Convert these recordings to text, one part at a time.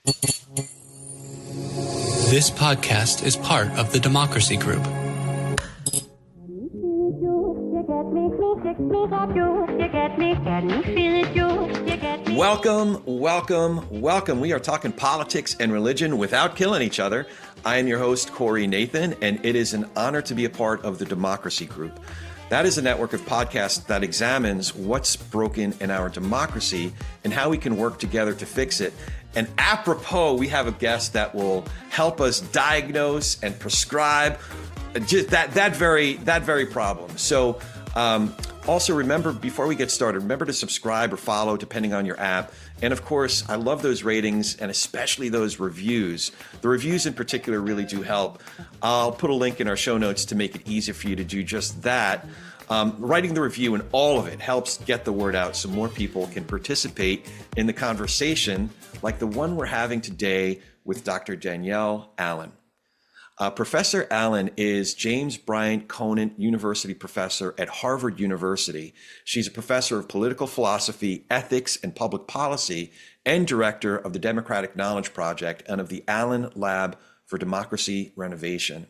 This podcast is part of the Democracy Group. Welcome, welcome, welcome. We are talking politics and religion without killing each other. I am your host, Corey Nathan, and it is an honor to be a part of the Democracy Group. That is a network of podcasts that examines what's broken in our democracy and how we can work together to fix it. And apropos, we have a guest that will help us diagnose and prescribe just that very problem. So also remember, before we get started, remember to subscribe or follow depending on your app. And of course, I love those ratings and especially those reviews. The reviews in particular really do help. I'll put a link in our show notes to make it easy for you to do just that. Writing the review and all of it helps get the word out so more people can participate in the conversation like the one we're having today with Dr. Danielle Allen. Professor Allen is James Bryant Conant University professor at Harvard University. She's a professor of political philosophy, ethics, and public policy, and director of the Democratic Knowledge Project and of the Allen Lab for Democracy Renovation.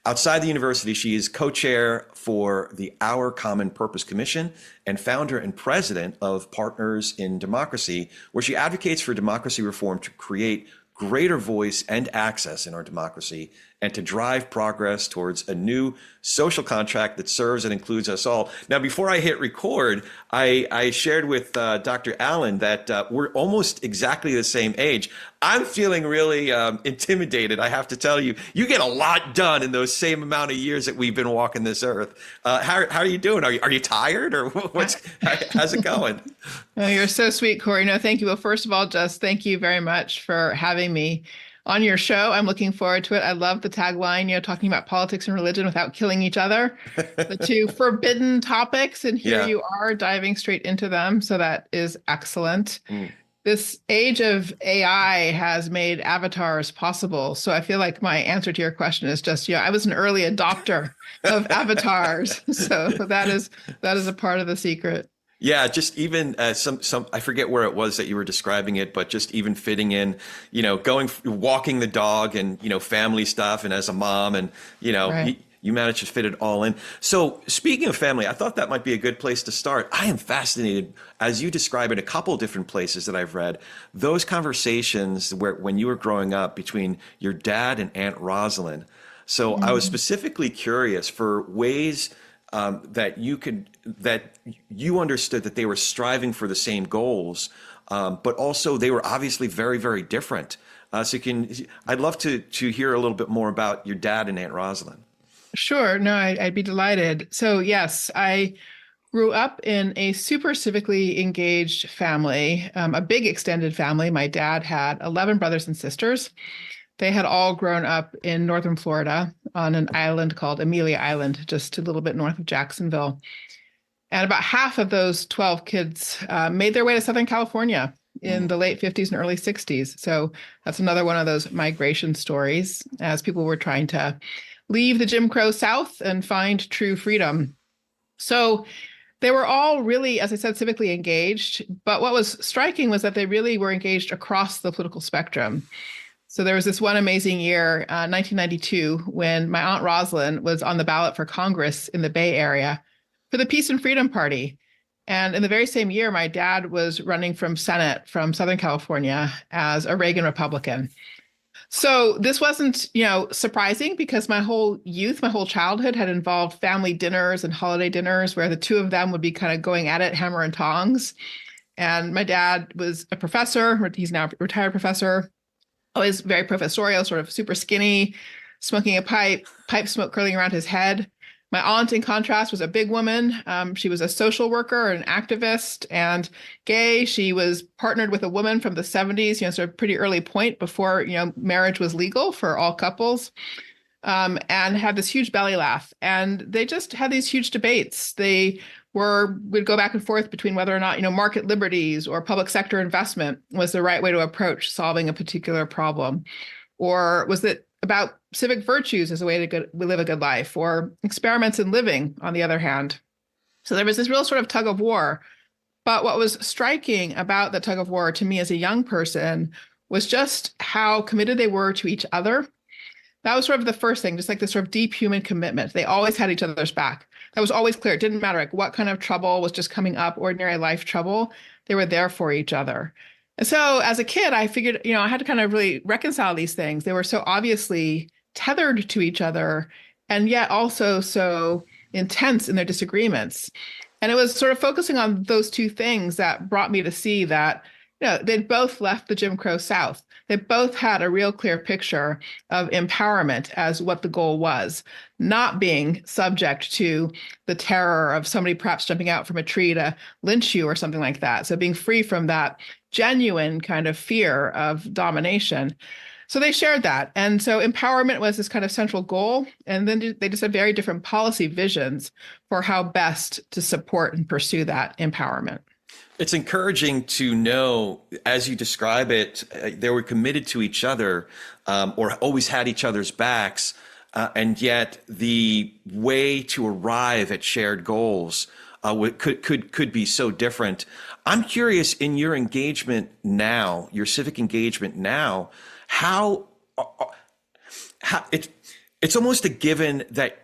Outside the university, she is co-chair for the Our Common Purpose Commission and founder and president of Partners in Democracy, where she advocates for democracy reform to create greater voice and access in our democracy and to drive progress towards a new social contract that serves and includes us all. Now, before I hit record, I shared with Dr. Allen that we're almost exactly the same age. I'm feeling really intimidated, I have to tell you. You get a lot done in those same amount of years that we've been walking this earth. How are you doing? Are you tired or how's it going? Oh, you're so sweet, Corey. No, thank you. Well, first of all, just thank you very much for having me on your show. I'm looking forward to it. I love the tagline, talking about politics and religion without killing each other, the two forbidden topics. And here you are diving straight into them. So that is excellent. This age of AI has made avatars possible. So I feel like my answer to your question is just, I was an early adopter of avatars. So that is a part of the secret. Yeah, just even some I forget where it was that you were describing it, but just even fitting in, walking the dog and, family stuff and as a mom and, Right. you managed to fit it all in. So speaking of family, I thought that might be a good place to start. I am fascinated, as you describe in a couple of different places that I've read, those conversations where when you were growing up between your dad and Aunt Rosalind. So I was specifically curious for ways that you understood that they were striving for the same goals, but also they were obviously very, very different. I'd love to hear a little bit more about your dad and Aunt Rosalind. Sure. No, I'd be delighted. So yes, I grew up in a super civically engaged family, a big extended family. My dad had 11 brothers and sisters. They had all grown up in northern Florida on an island called Amelia Island, just a little bit north of Jacksonville. And about half of those 12 kids made their way to Southern California in the late 50s and early 60s. So that's another one of those migration stories as people were trying to leave the Jim Crow South and find true freedom. So they were all really, as I said, civically engaged. But what was striking was that they really were engaged across the political spectrum. So there was this one amazing year, 1992, when my Aunt Rosalind was on the ballot for Congress in the Bay Area for the Peace and Freedom Party. And in the very same year, my dad was running from Senate from Southern California as a Reagan Republican. So this wasn't, surprising because my whole youth, my whole childhood had involved family dinners and holiday dinners where the two of them would be kind of going at it, hammer and tongs. And my dad was a professor. He's now a retired professor. Always very professorial, sort of super skinny, smoking a pipe smoke curling around his head. My aunt, in contrast, was a big woman. She was a social worker, an activist, and gay. She was partnered with a woman from the 70s, sort of pretty early point before, marriage was legal for all couples, and had this huge belly laugh. And they just had these huge debates. They would go back and forth between whether or not, market liberties or public sector investment was the right way to approach solving a particular problem. Or was it about civic virtues as a way to live a good life, or experiments in living, on the other hand? So there was this real sort of tug of war. But what was striking about the tug of war to me as a young person was just how committed they were to each other. That was sort of the first thing, just like this sort of deep human commitment. They always had each other's back. That was always clear. It didn't matter like what kind of trouble was just coming up, ordinary life trouble. They were there for each other. And so as a kid, I figured, I had to kind of really reconcile these things. They were so obviously tethered to each other and yet also so intense in their disagreements. And it was sort of focusing on those two things that brought me to see that, they'd both left the Jim Crow South. They both had a real clear picture of empowerment as what the goal was, not being subject to the terror of somebody perhaps jumping out from a tree to lynch you or something like that. So being free from that genuine kind of fear of domination. So they shared that. And so empowerment was this kind of central goal. And then they just had very different policy visions for how best to support and pursue that empowerment. It's encouraging to know, as you describe it, they were committed to each other, or always had each other's backs, and yet the way to arrive at shared goals could be so different. I'm curious, in your engagement now, your civic engagement now, how it's almost a given that.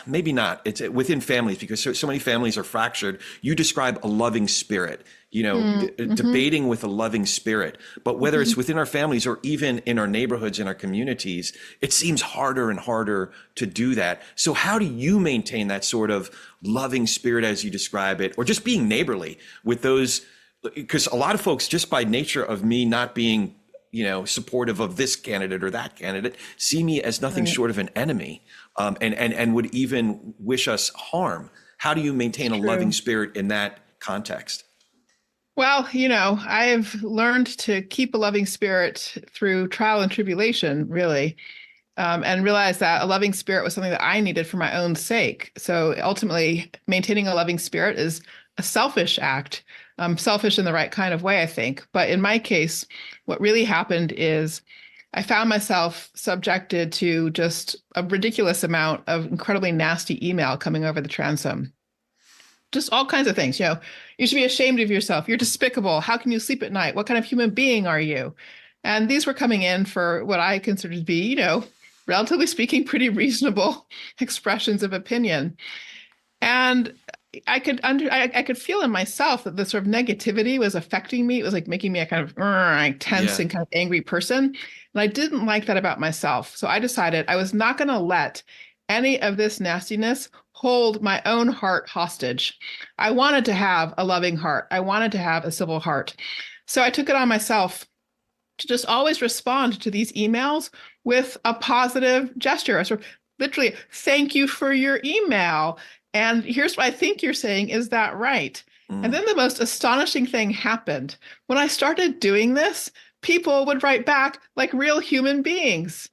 Maybe not. It's within families, because so many families are fractured. You describe a loving spirit, debating with a loving spirit. But whether it's within our families or even in our neighborhoods, in our communities, it seems harder and harder to do that. So how do you maintain that sort of loving spirit as you describe it, or just being neighborly with those? Because a lot of folks, just by nature of me not being supportive of this candidate or that candidate, see me as nothing short of an enemy, and would even wish us harm. How do you maintain a loving spirit in that context? Well, I've learned to keep a loving spirit through trial and tribulation, really, and realized that a loving spirit was something that I needed for my own sake. So ultimately, maintaining a loving spirit is a selfish act, selfish in the right kind of way, I think. But in my case, what really happened is I found myself subjected to just a ridiculous amount of incredibly nasty email coming over the transom. Just all kinds of things. You should be ashamed of yourself. You're despicable. How can you sleep at night? What kind of human being are you? And these were coming in for what I considered to be, relatively speaking, pretty reasonable expressions of opinion. And I could feel in myself that the sort of negativity was affecting me. It was like making me a kind of tense and kind of angry person. And I didn't like that about myself. So I decided I was not going to let any of this nastiness hold my own heart hostage. I wanted to have a loving heart. I wanted to have a civil heart. So I took it on myself to just always respond to these emails with a positive gesture. Sort of literally, thank you for your email. And here's what I think you're saying. Is that right? And then the most astonishing thing happened. When I started doing this, people would write back like real human beings.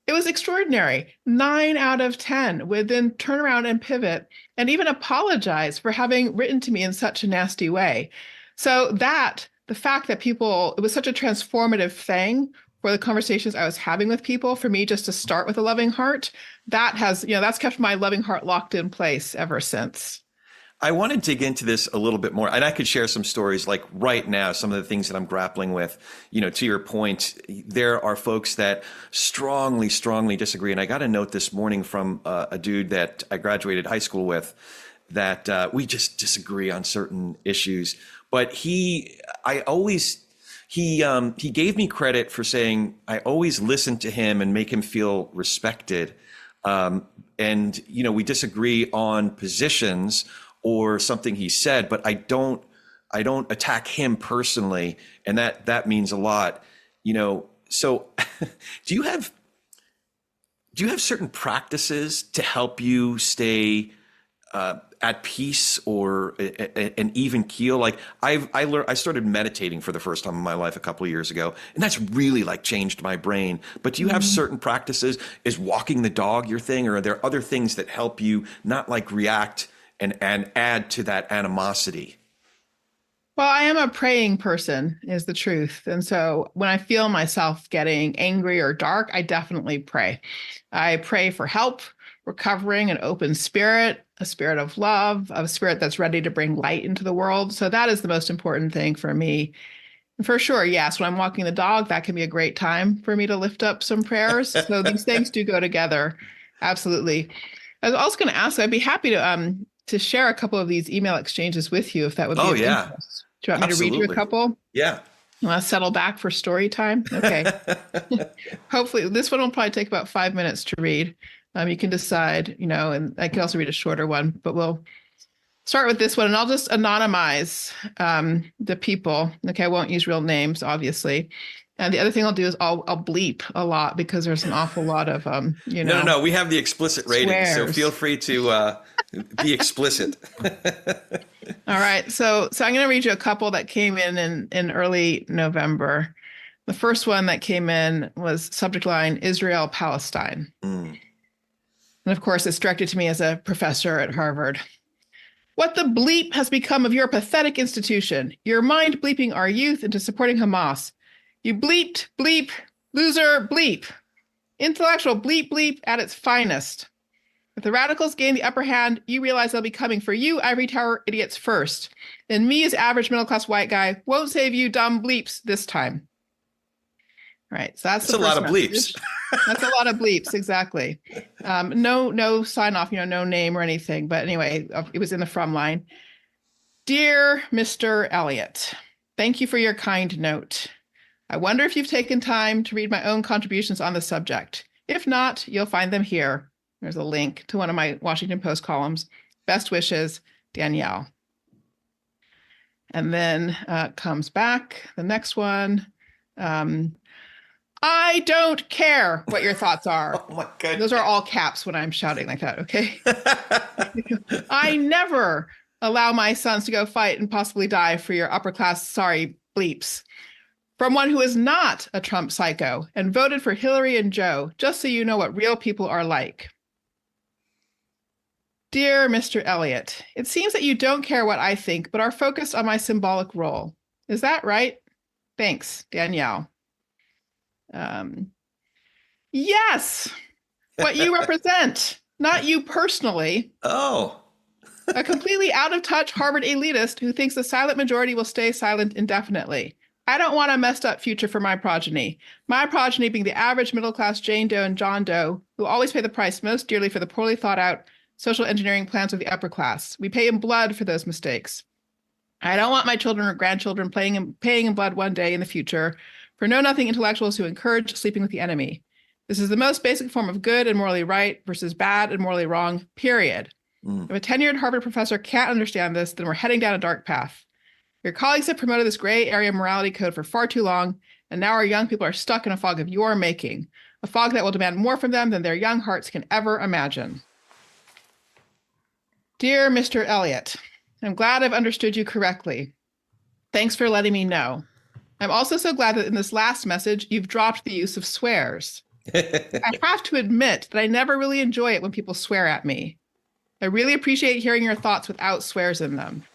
It was extraordinary. 9 out of 10 would then turn around and pivot and even apologize for having written to me in such a nasty way. So the fact that it was such a transformative thing for the conversations I was having with people, for me just to start with a loving heart, that's kept my loving heart locked in place ever since. I want to dig into this a little bit more, and I could share some stories like right now, some of the things that I'm grappling with. To your point, there are folks that strongly, strongly disagree. And I got a note this morning from a dude that I graduated high school with that we just disagree on certain issues. But he gave me credit for saying I always listen to him and make him feel respected. And we disagree on positions or something he said, but I don't attack him personally, and that means a lot. So do you have certain practices to help you stay at peace or an even keel? Like I started meditating for the first time in my life a couple of years ago, and that's really like changed my brain. But do you have certain practices? Is walking the dog your thing, or are there other things that help you not like react and add to that animosity? Well, I am a praying person, is the truth. And so when I feel myself getting angry or dark, I definitely pray. I pray for help, recovering an open spirit, a spirit of love, a spirit that's ready to bring light into the world. So that is the most important thing for me. For sure, yes. When I'm walking the dog, that can be a great time for me to lift up some prayers. So these things do go together. Absolutely. I was also going to ask, I'd be happy to share a couple of these email exchanges with you if that would be Oh, of yeah. interest. Do you want me to read you a couple? Yeah. You want to settle back for story time? Okay. Hopefully, this one will probably take about 5 minutes to read. You can decide, and I can also read a shorter one, but we'll start with this one, and I'll just anonymize the people. Okay, I won't use real names, obviously. And the other thing I'll do is I'll bleep a lot because there's an awful lot of No. We have the explicit rating, so feel free to be explicit. All right, so I'm going to read you a couple that came in early November. The first one that came in was subject line Israel Palestine, and of course it's directed to me as a professor at Harvard. What the bleep has become of your pathetic institution? Your mind bleeping our youth into supporting Hamas. You bleeped, bleep, loser, bleep. Intellectual bleep, bleep at its finest. If the radicals gain the upper hand, you realize they'll be coming for you, ivory tower idiots, first. And me, as average middle-class white guy, won't save you dumb bleeps this time. All right, so that's a lot of bleeps. That's a lot of bleeps, exactly. No sign off, no name or anything. But anyway, it was in the from line. Dear Mr. Elliott, thank you for your kind note. I wonder if you've taken time to read my own contributions on the subject. If not, you'll find them here. There's a link to one of my Washington Post columns. Best wishes, Danielle. And then comes back the next one. I don't care what your thoughts are. Oh my God. Those are all caps when I'm shouting like that, okay? I never allow my sons to go fight and possibly die for your upper class, sorry, bleeps. From one who is not a Trump psycho and voted for Hillary and Joe, just so you know what real people are like. Dear Mr. Elliott, it seems that you don't care what I think, but are focused on my symbolic role. Is that right? Thanks, Danielle. Yes, what you represent, not you personally. Oh. A completely out of touch Harvard elitist who thinks the silent majority will stay silent indefinitely. I don't want a messed up future for my progeny. My progeny being the average middle class Jane Doe and John Doe, who always pay the price most dearly for the poorly thought out social engineering plans of the upper class. We pay in blood for those mistakes. I don't want my children or grandchildren paying in blood one day in the future for know-nothing intellectuals who encourage sleeping with the enemy. This is the most basic form of good and morally right versus bad and morally wrong, period. If a tenured Harvard professor can't understand this, then we're heading down a dark path. Your colleagues have promoted this gray area morality code for far too long, and now our young people are stuck in a fog of your making, a fog that will demand more from them than their young hearts can ever imagine. Dear Mr. Elliott, I'm glad I've understood you correctly. Thanks for letting me know. I'm also so glad that in this last message, you've dropped the use of swears. I have to admit that I never really enjoy it when people swear at me. I really appreciate hearing your thoughts without swears in them.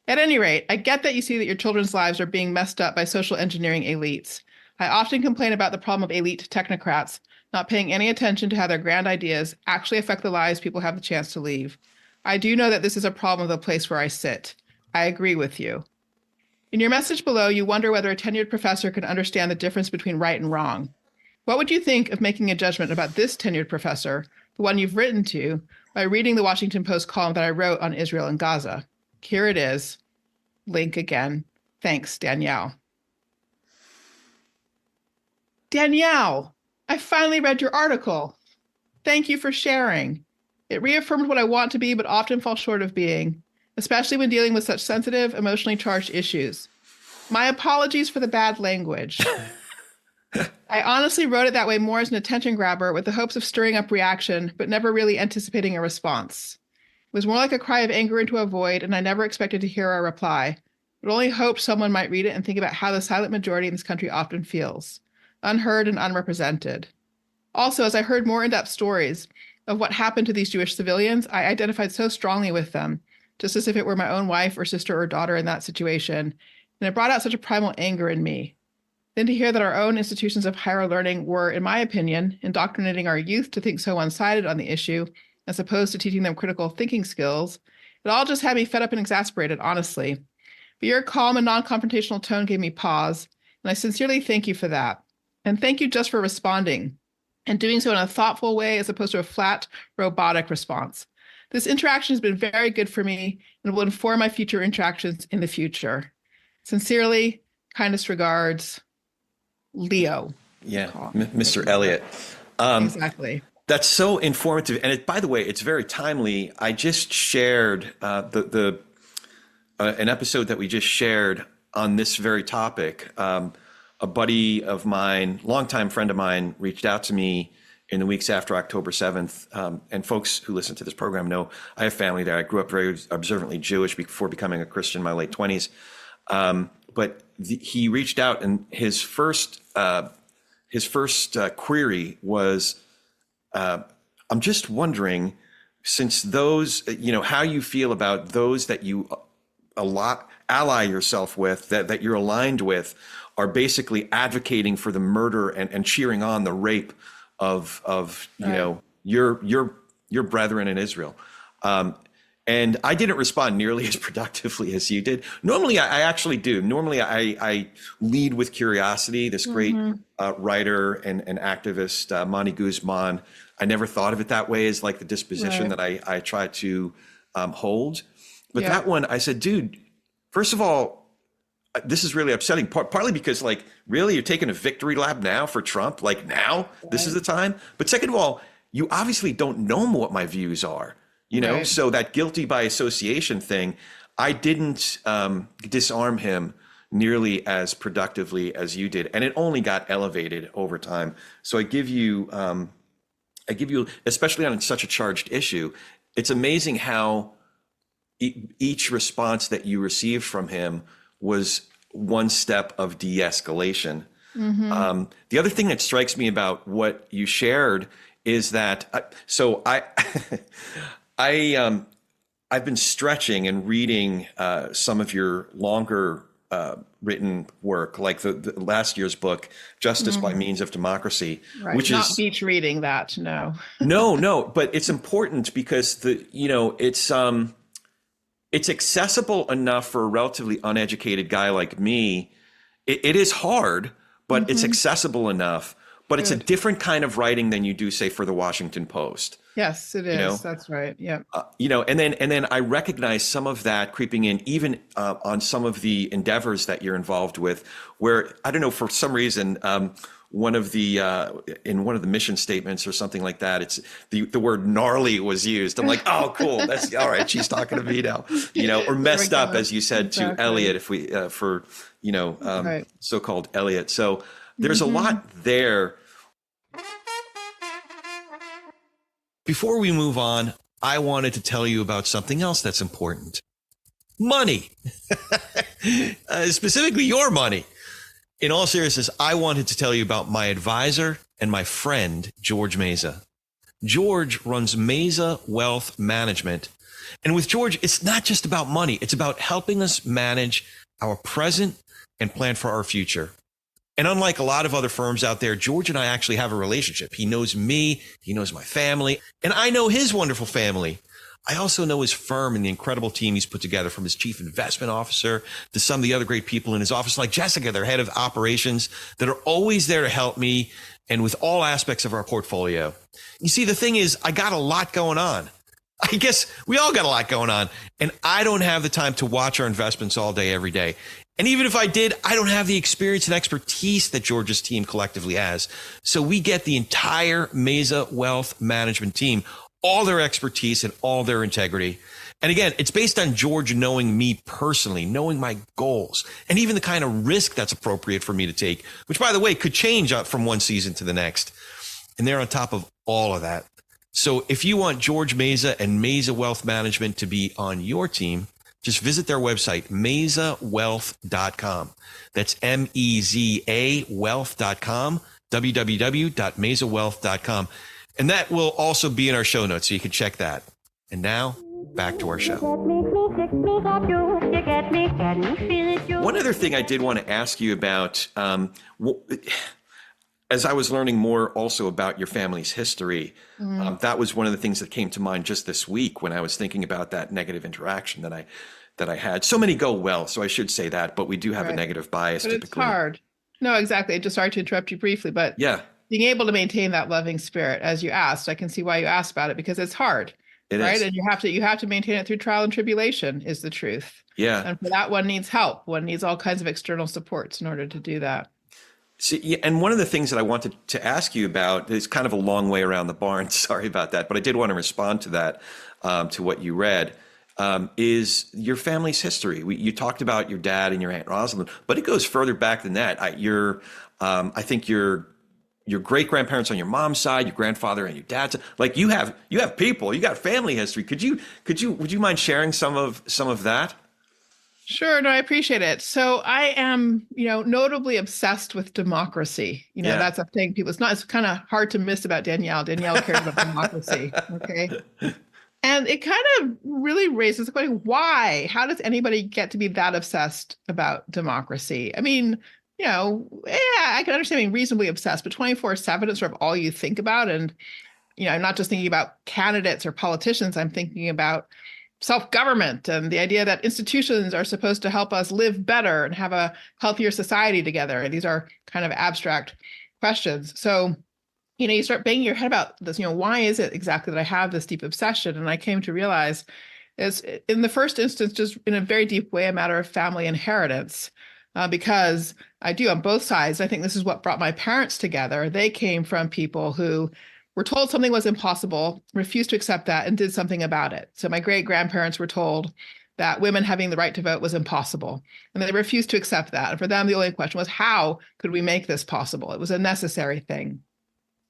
At any rate, I get that you see that your children's lives are being messed up by social engineering elites. I often complain about the problem of elite technocrats not paying any attention to how their grand ideas actually affect the lives people have the chance to leave. I do know that this is a problem of the place where I sit. I agree with you. In your message below, you wonder whether a tenured professor can understand the difference between right and wrong. What would you think of making a judgment about this tenured professor, the one you've written to, by reading the Washington Post column that I wrote on Israel and Gaza? Here it is. Link again. Thanks, Danielle. Danielle, I finally read your article. Thank you for sharing. It reaffirmed what I want to be, but often fall short of being, especially when dealing with such sensitive, emotionally charged issues. My apologies for the bad language. I honestly wrote it that way more as an attention grabber with the hopes of stirring up reaction, but never really anticipating a response. It was more like a cry of anger into a void, and I never expected to hear a reply, but only hoped someone might read it and think about how the silent majority in this country often feels, unheard and unrepresented. Also, as I heard more in-depth stories of what happened to these Jewish civilians, I identified so strongly with them, just as if it were my own wife or sister or daughter in that situation, and it brought out such a primal anger in me. Then to hear that our own institutions of higher learning were, in my opinion, indoctrinating our youth to think so one-sided on the issue, as opposed to teaching them critical thinking skills, it all just had me fed up and exasperated, honestly. but your calm and non-confrontational tone gave me pause, and I sincerely thank you for that. And thank you just for responding and doing so in a thoughtful way as opposed to a flat, robotic response. This interaction has been very good for me and will inform my future interactions in the future. Sincerely, kindest regards, Leo. Yeah, Mr. Elliott. Exactly. That's so informative. And by the way, it's very timely. I just shared an episode that we just shared on this very topic. A buddy of mine, longtime friend of mine, reached out to me in the weeks after October 7th. And folks who listen to this program know I have family there. I grew up very observantly Jewish before becoming a Christian in my late 20s. But he reached out, and his first query was, I'm just wondering, since those, how you feel about those that you ally yourself with, that you're aligned with, are basically advocating for the murder and cheering on the rape of your brethren in Israel. And I didn't respond nearly as productively as you did. Normally, I actually do. Normally, I lead with curiosity. This great writer and activist, Monty Guzman, I never thought of it that way as like the disposition that I try to hold. But that one, I said, dude, first of all, this is really upsetting, partly because like, really, you're taking a victory lap now for Trump? Like now, this is the time? But second of all, you obviously don't know what my views are. So that guilty by association thing, I didn't disarm him nearly as productively as you did, and it only got elevated over time. So I give you, especially on such a charged issue, it's amazing how each response that you received from him was one step of de-escalation. The other thing that strikes me about what you shared is that, I've been stretching and reading some of your longer written work, like the last year's book, Justice by Means of Democracy, which not is beach reading that. No, no, but it's important because it's accessible enough for a relatively uneducated guy like me. It is hard, but it's accessible enough. But it's a different kind of writing than you do, say, for the Washington Post. Yes, it is. That's right. Yeah. And then I recognize some of that creeping in, even on some of the endeavors that you're involved with, where I don't know, for some reason, one of the mission statements or something like that, it's the word gnarly was used. I'm like, oh, cool, that's all right. She's talking to me now, or messed up, as you said to Elliot, if we so-called Elliot. So there's a lot there. Before we move on, I wanted to tell you about something else that's important. Money. Specifically your money. In all seriousness, I wanted to tell you about my advisor and my friend, George Meza. George runs Meza Wealth Management. And with George, it's not just about money. It's about helping us manage our present and plan for our future. And unlike a lot of other firms out there, George and I actually have a relationship. He knows me, he knows my family, and I know his wonderful family. I also know his firm and the incredible team he's put together, from his chief investment officer to some of the other great people in his office, like Jessica, their head of operations, that are always there to help me and with all aspects of our portfolio. You see, the thing is, I got a lot going on. I guess we all got a lot going on, and I don't have the time to watch our investments all day, every day. And even if I did, I don't have the experience and expertise that George's team collectively has. So we get the entire Meza Wealth Management team, all their expertise and all their integrity. And again, it's based on George knowing me personally, knowing my goals, and even the kind of risk that's appropriate for me to take, which, by the way, could change from one season to the next. And they're on top of all of that. So if you want George Meza and Meza Wealth Management to be on your team, just visit their website, mezawealth.com. That's MEZA wealth.com, www.mezawealth.com. And that will also be in our show notes, so you can check that. And now, back to our show. One other thing I did want to ask you about, as I was learning more also about your family's history, that was one of the things that came to mind just this week when I was thinking about that negative interaction that I that I had. So many go well, so I should say that, but we do have a Right. negative bias But it's typically. hard. No, exactly. Just sorry to interrupt you briefly, but Yeah, being able to maintain that loving spirit, as you asked, I can see why you asked about it because it's hard, it right? is. And you have to maintain it through trial and tribulation is the truth. Yeah. And for that, one needs help. One needs all kinds of external supports in order to do that. See, yeah, and one of the things that I wanted to ask you about is kind of a long way around the barn. Sorry about that, but I did want to respond to that, to what you read, is your family's history. You talked about your dad and your Aunt Rosalind, but it goes further back than that. I think your great grandparents on your mom's side, your grandfather and your dad's side, like you have people, you got family history. Would you mind sharing some of that? Sure, no, I appreciate it. So I am, notably obsessed with democracy. Yeah. That's a thing it's kind of hard to miss about Danielle. Danielle cares about democracy. Okay. And it kind of really raises the question, why? How does anybody get to be that obsessed about democracy? I mean, yeah, I can understand being reasonably obsessed, but 24/7 is sort of all you think about. And, I'm not just thinking about candidates or politicians, I'm thinking about self-government and the idea that institutions are supposed to help us live better and have a healthier society together. And these are kind of abstract questions. So, you start banging your head about this, why is it exactly that I have this deep obsession? And I came to realize it's, in the first instance, just in a very deep way, a matter of family inheritance. Because I do on both sides. I think this is what brought my parents together. They came from people who were told something was impossible, refused to accept that, and did something about it. So my great grandparents were told that women having the right to vote was impossible, and they refused to accept that. And for them, the only question was, how could we make this possible? It was a necessary thing.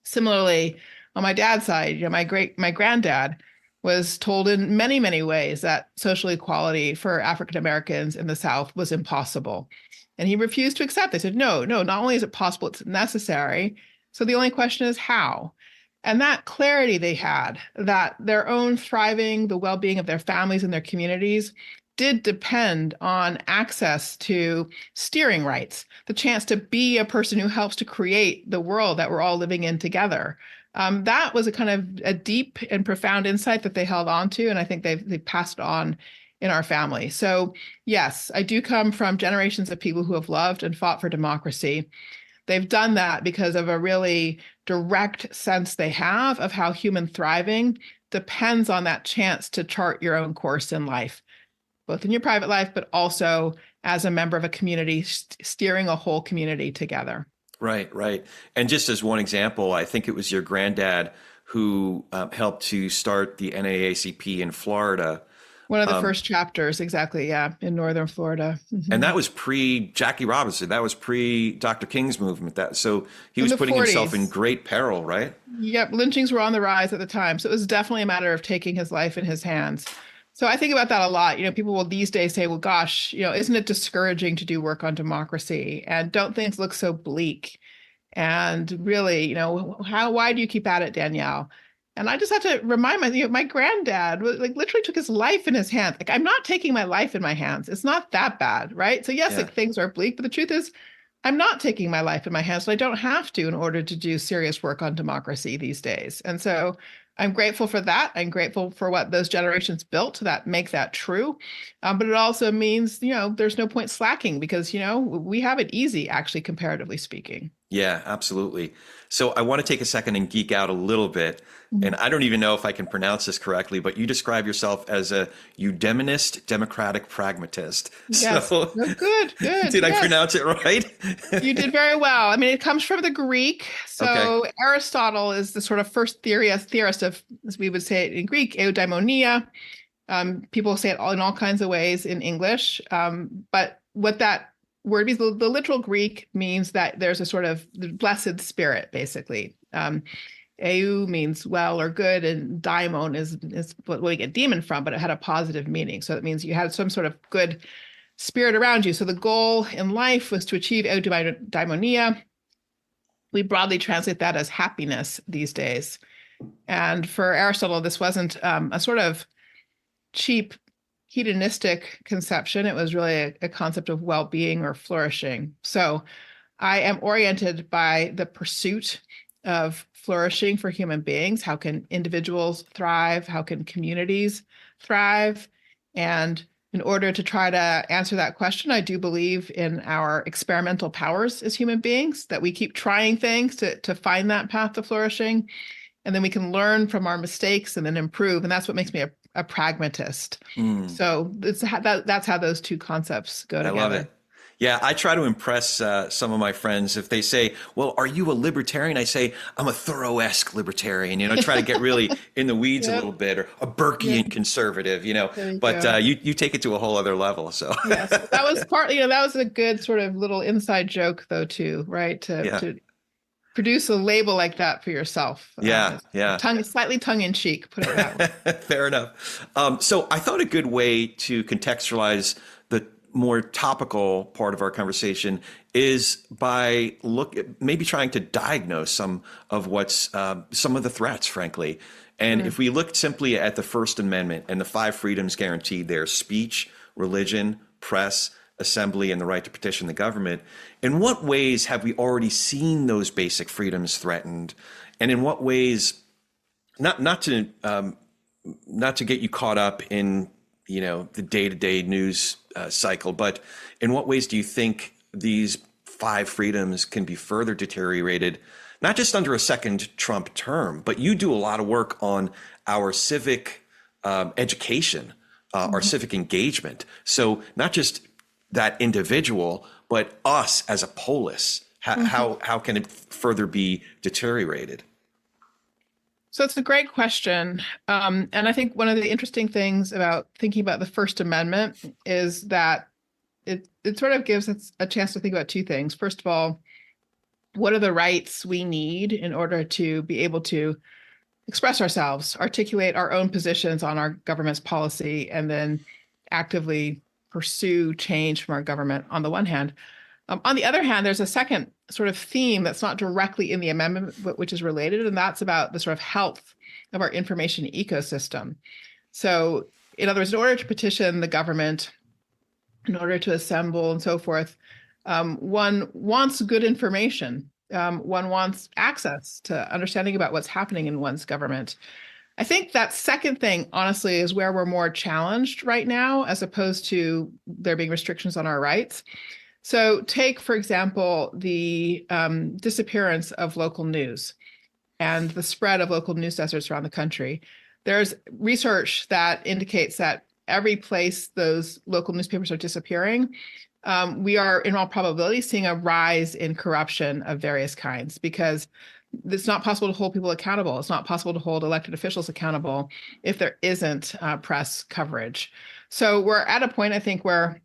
Similarly, on my dad's side, my granddad was told in many, many ways that social equality for African Americans in the South was impossible. And he refused to accept. They said, no, not only is it possible, it's necessary. So the only question is how. And that clarity they had, that their own thriving, the well-being of their families and their communities did depend on access to steering rights, the chance to be a person who helps to create the world that we're all living in together. That was a kind of a deep and profound insight that they held on to, and I think they've passed it on in our family. So yes, I do come from generations of people who have loved and fought for democracy. They've done that because of a really direct sense they have of how human thriving depends on that chance to chart your own course in life, both in your private life, but also as a member of a community, steering a whole community together. Right, right. And just as one example, I think it was your granddad who helped to start the NAACP in Florida. One of the first chapters, exactly, yeah, in northern Florida. Mm-hmm. And that was pre Jackie Robinson. That was pre Dr. King's movement. So he In was the putting 40s. himself in great peril, right? Yep, lynchings were on the rise at the time. So it was definitely a matter of taking his life in his hands. So I think about that a lot. People will these days say, well, gosh, isn't it discouraging to do work on democracy? And don't things look so bleak? And really, why do you keep at it, Danielle? And I just have to remind my granddad literally took his life in his hands. Like, I'm not taking my life in my hands. It's not that bad, right? So yes, Yeah. things are bleak, but the truth is I'm not taking my life in my hands. So I don't have to in order to do serious work on democracy these days. And so I'm grateful for that. I'm grateful for what those generations built that make that true. But it also means, there's no point slacking because, we have it easy, actually, comparatively speaking. Yeah, absolutely. So I want to take a second and geek out a little bit. And I don't even know if I can pronounce this correctly, but you describe yourself as a eudaemonist, democratic pragmatist. Yes. So Good. did I pronounce it right? You did very well. I mean, it comes from the Greek. So Okay. Aristotle is the sort of first theorist of, as we would say it in Greek, eudaimonia. People say it in all kinds of ways in English. But what that word means, the literal Greek means that there's a sort of blessed spirit, basically. Eu means well or good, and daimon is what we get demon from, but it had a positive meaning. So it means you had some sort of good spirit around you. So the goal in life was to achieve eudaimonia. We broadly translate that as happiness these days. And for Aristotle, this wasn't a sort of cheap hedonistic conception. It was really a concept of well-being or flourishing. So I am oriented by the pursuit of flourishing for human beings. How can individuals thrive? How can communities thrive? And in order to try to answer that question, I do believe in our experimental powers as human beings, that we keep trying things to find that path to flourishing. And then we can learn from our mistakes and then improve. And that's what makes me a pragmatist. So that's how those two concepts go together. I love it. Yeah, I try to impress some of my friends. If they say, well, are you a libertarian? I say, I'm a Thoreau-esque libertarian, try to get really in the weeds a little bit, or a Burkean conservative, but you take it to a whole other level. So yes, that was partly, that was a good sort of little inside joke though, too, right? To produce a label like that for yourself. Yeah. Slightly tongue-in-cheek, put it that way. Fair enough. So I thought a good way to contextualize the more topical part of our conversation is by maybe trying to diagnose some of some of the threats, frankly. And if we look simply at the First Amendment and the 5 freedoms guaranteed there: speech, religion, press, assembly, and the right to petition the government, in what ways have we already seen those basic freedoms threatened? And in what ways, not to get you caught up in the day-to-day news cycle, but in what ways do you think these 5 freedoms can be further deteriorated, not just under a second Trump term, but you do a lot of work on our civic education, our civic engagement. So not just that individual, but us as a polis, how can it further be deteriorated? So it's a great question. And I think one of the interesting things about thinking about the First Amendment is that it sort of gives us a chance to think about 2 things. First of all, what are the rights we need in order to be able to express ourselves, articulate our own positions on our government's policy, and then actively pursue change from our government on the one hand. On the other hand, there's a second sort of theme that's not directly in the amendment, but which is related, and that's about the sort of health of our information ecosystem. So, in other words, in order to petition the government, in order to assemble and so forth, one wants good information. One wants access to understanding about what's happening in one's government. I think that second thing, honestly, is where we're more challenged right now, as opposed to there being restrictions on our rights. So take, for example, the disappearance of local news and the spread of local news deserts around the country. There's research that indicates that every place those local newspapers are disappearing, we are, in all probability, seeing a rise in corruption of various kinds, because it's not possible to hold people accountable. It's not possible to hold elected officials accountable if there isn't press coverage. So we're at a point, I think, where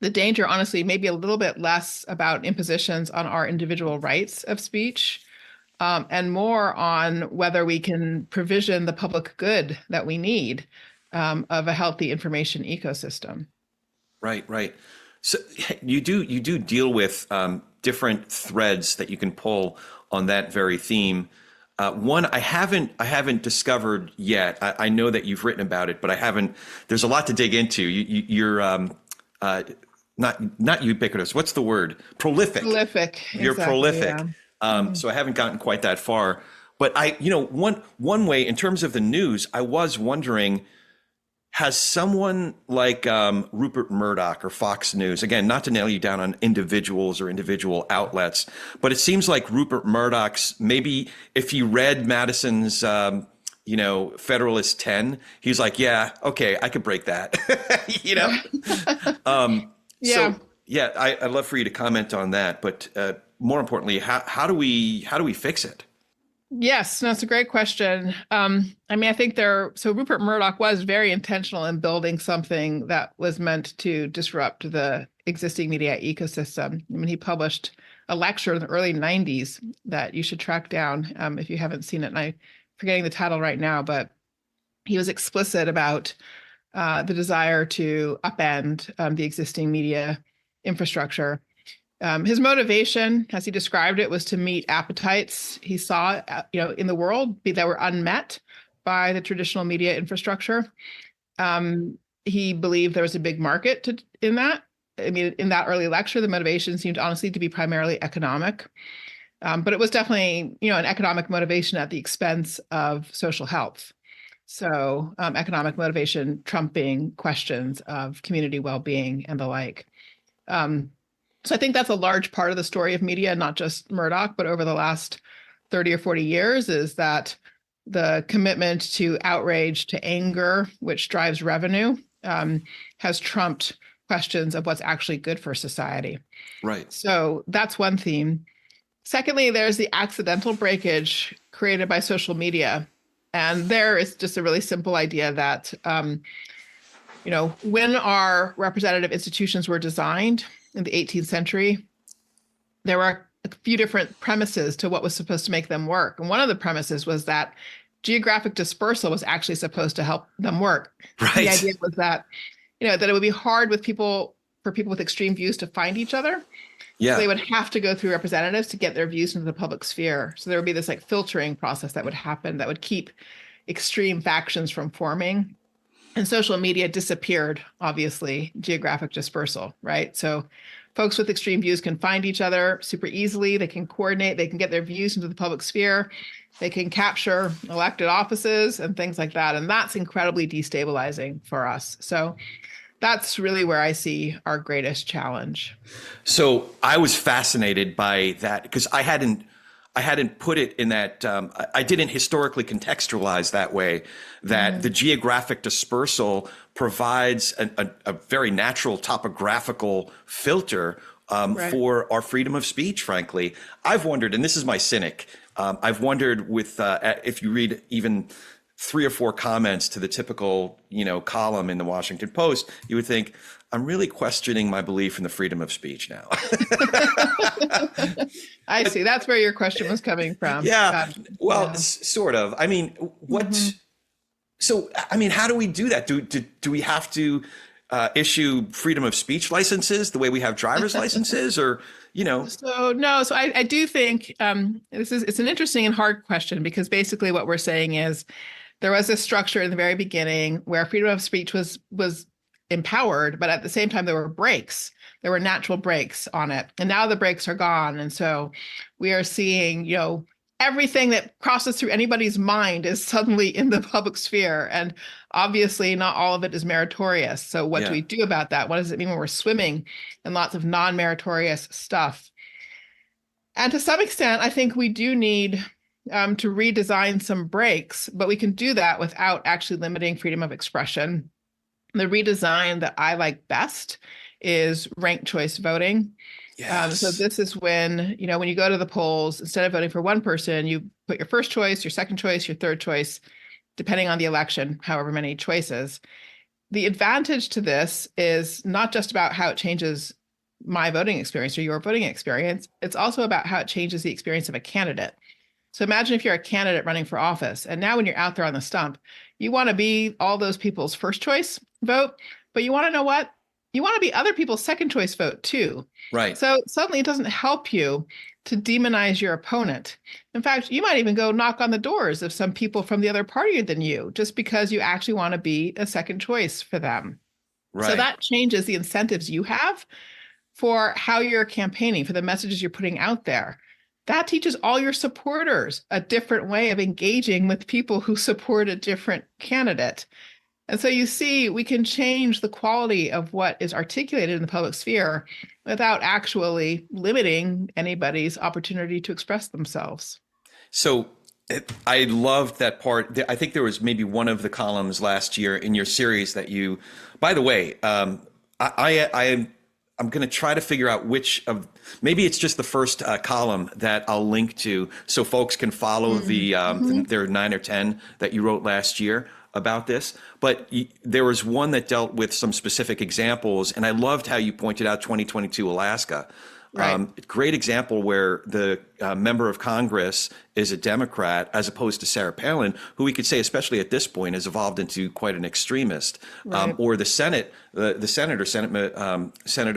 the danger, honestly, may be a little bit less about impositions on our individual rights of speech, and more on whether we can provision the public good that we need of a healthy information ecosystem. Right. So you do deal with different threads that you can pull on that very theme. One I haven't discovered yet. I know that you've written about it, but I haven't. There's a lot to dig into. You're not ubiquitous. What's the word? Prolific. Prolific. You're exactly, prolific. Yeah. So I haven't gotten quite that far. But one way in terms of the news, I was wondering, has someone like Rupert Murdoch or Fox News, again, not to nail you down on individuals or individual outlets, but it seems like Rupert Murdoch's, maybe if he read Madison's Federalist 10, he's like, yeah, okay, I could break that. Yeah. So yeah, I'd love for you to comment on that. But more importantly, how do we fix it? Yes, no, it's a great question. I think so Rupert Murdoch was very intentional in building something that was meant to disrupt the existing media ecosystem. He published a lecture in the early 90s that you should track down if you haven't seen it. And I'm forgetting the title right now, but he was explicit about the desire to upend the existing media infrastructure. His motivation, as he described it, was to meet appetites he saw, in the world that were unmet by the traditional media infrastructure. He believed there was a big market in that. In that early lecture, the motivation seemed honestly to be primarily economic, but it was definitely, an economic motivation at the expense of social health. So economic motivation trumping questions of community well-being and the like. So I think that's a large part of the story of media, not just Murdoch, but over the last 30 or 40 years, is that the commitment to outrage, to anger, which drives revenue, has trumped questions of what's actually good for society. Right. So that's one theme. Secondly, there's the accidental breakage created by social media. And there is just a really simple idea that, when our representative institutions were designed in the 18th century, there were a few different premises to what was supposed to make them work. And one of the premises was that geographic dispersal was actually supposed to help them work. Right. The idea was that, that it would be hard for people with extreme views to find each other. Yeah. So they would have to go through representatives to get their views into the public sphere. So there would be this filtering process that would happen that would keep extreme factions from forming. And social media disappeared, obviously, geographic dispersal, right? So folks with extreme views can find each other super easily. They can coordinate. They can get their views into the public sphere. They can capture elected offices and things like that. And that's incredibly destabilizing for us. So that's really where I see our greatest challenge. So I was fascinated by that because I hadn't put it in that, I didn't historically contextualize that way, that the geographic dispersal provides a very natural topographical filter for our freedom of speech, frankly. I've wondered, and this is my cynic, I've wondered with, if you read even 3 or 4 comments to the typical, column in the Washington Post, you would think, I'm really questioning my belief in the freedom of speech now. I see. That's where your question was coming from. Yeah. Well, sort of. I mean, so, I mean, how do we do that? Do we have to issue freedom of speech licenses the way we have driver's licenses or, So no. So I do think it's an interesting and hard question because basically what we're saying is there was a structure in the very beginning where freedom of speech was empowered, but at the same time, there were brakes. There were natural brakes on it. And now the brakes are gone. And so we are seeing, everything that crosses through anybody's mind is suddenly in the public sphere. And obviously not all of it is meritorious. So what do we do about that? What does it mean when we're swimming in lots of non-meritorious stuff? And to some extent, I think we do need to redesign some brakes, but we can do that without actually limiting freedom of expression. The redesign that I like best is ranked choice voting. Yes. So this is when, when you go to the polls, instead of voting for one person, you put your first choice, your second choice, your third choice, depending on the election, however many choices. The advantage to this is not just about how it changes my voting experience or your voting experience. It's also about how it changes the experience of a candidate. So imagine if you're a candidate running for office, and now when you're out there on the stump, you want to be all those people's first choice vote, but you want to know what? You want to be other people's second choice vote too. Right. So suddenly it doesn't help you to demonize your opponent. In fact, you might even go knock on the doors of some people from the other party than you, just because you actually want to be a second choice for them. Right. So that changes the incentives you have for how you're campaigning, for the messages you're putting out there. That teaches all your supporters a different way of engaging with people who support a different candidate. And so you see, we can change the quality of what is articulated in the public sphere without actually limiting anybody's opportunity to express themselves. So I loved that part. I think there was maybe one of the columns last year in your series that you, by the way, I'm going to try to figure out which of, maybe it's just the first column that I'll link to so folks can follow there are 9 or 10 that you wrote last year about this. But there was one that dealt with some specific examples. And I loved how you pointed out 2022 Alaska. Right. Great example where the member of Congress is a Democrat as opposed to Sarah Palin, who we could say, especially at this point, has evolved into quite an extremist. Right. Or the Senate, Senator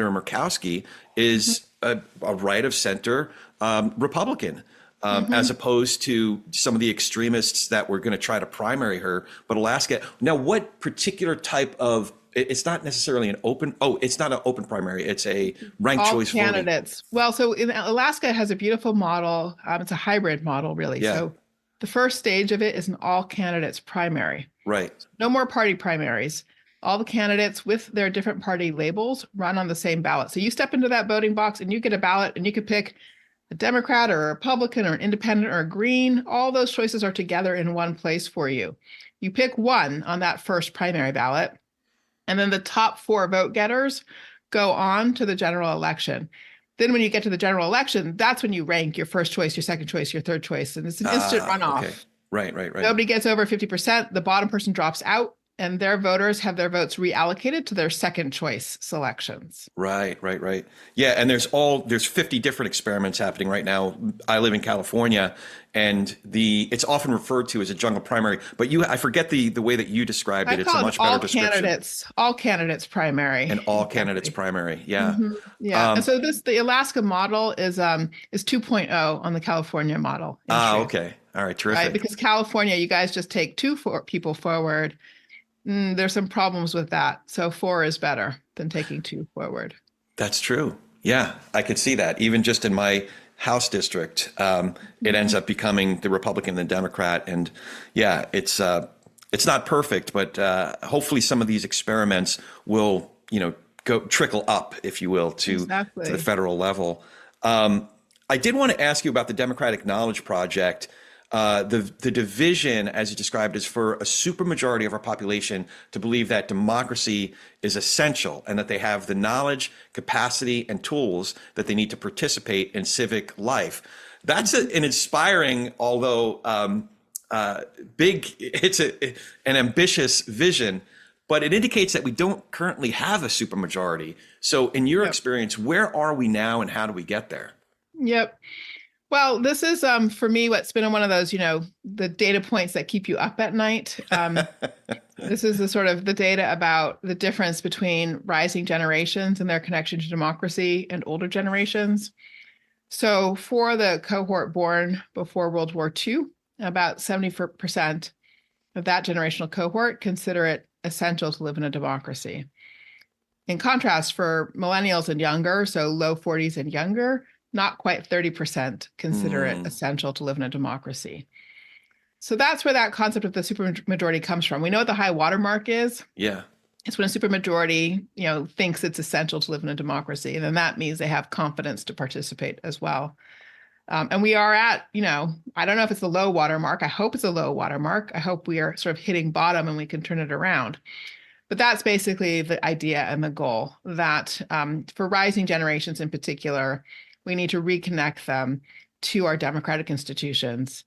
Murkowski is a right of center Republican. As opposed to some of the extremists that were going to try to primary her. But Alaska, now what particular type of, it's not necessarily it's not an open primary. It's a ranked choice candidates. voting. Well, so in Alaska has a beautiful model. It's a hybrid model, really. Yeah. So The first stage of it is an all candidates primary. Right. No more party primaries. All the candidates with their different party labels run on the same ballot. So you step into that voting box and you get a ballot and you can pick a Democrat or a Republican or an independent or a Green. All those choices are together in one place for you. You pick one on that first primary ballot, and then the top 4 vote getters go on to the general election. Then when you get to the general election, that's when you rank your first choice, your second choice, your third choice. And it's an instant runoff. Okay. Right. Nobody gets over 50%. The bottom person drops out, and their voters have their votes reallocated to their second choice selections. Right. Yeah, and there's 50 different experiments happening right now. I live in California, and it's often referred to as a jungle primary, but I forget the way that you described it. It's a much better description. All candidates primary. And all candidates primary. Yeah. Mm-hmm. Yeah. And so the Alaska model is 2.0 on the California model. Okay. All right. Terrific. Right? Because California, you guys just take 2 people forward. There's some problems with that. So 4 is better than taking 2 forward. That's true. Yeah, I could see that. Even just in my House district, it ends up becoming the Republican and the Democrat. And yeah, it's not perfect, but hopefully some of these experiments will, trickle up, if you will, to the federal level. I did want to ask you about the Democratic Knowledge Project. The division, as you described, is for a supermajority of our population to believe that democracy is essential and that they have the knowledge, capacity, and tools that they need to participate in civic life. That's an inspiring, although big, it's an ambitious vision, but it indicates that we don't currently have a supermajority. So in your experience, where are we now and how do we get there? Yep. Well, this is, for me, what's been one of those, the data points that keep you up at night. This is the data about the difference between rising generations and their connection to democracy and older generations. So for the cohort born before World War II, about 70% of that generational cohort consider it essential to live in a democracy. In contrast, for millennials and younger, so low 40s and younger, not quite 30% consider it essential to live in a democracy. So that's where that concept of the supermajority comes from. We know what the high watermark is. Yeah. It's when a supermajority, thinks it's essential to live in a democracy. And then that means they have confidence to participate as well. And we are at, I don't know if it's the low watermark. I hope it's a low watermark. I hope we are sort of hitting bottom and we can turn it around. But that's basically the idea and the goal, that for rising generations in particular, we need to reconnect them to our democratic institutions.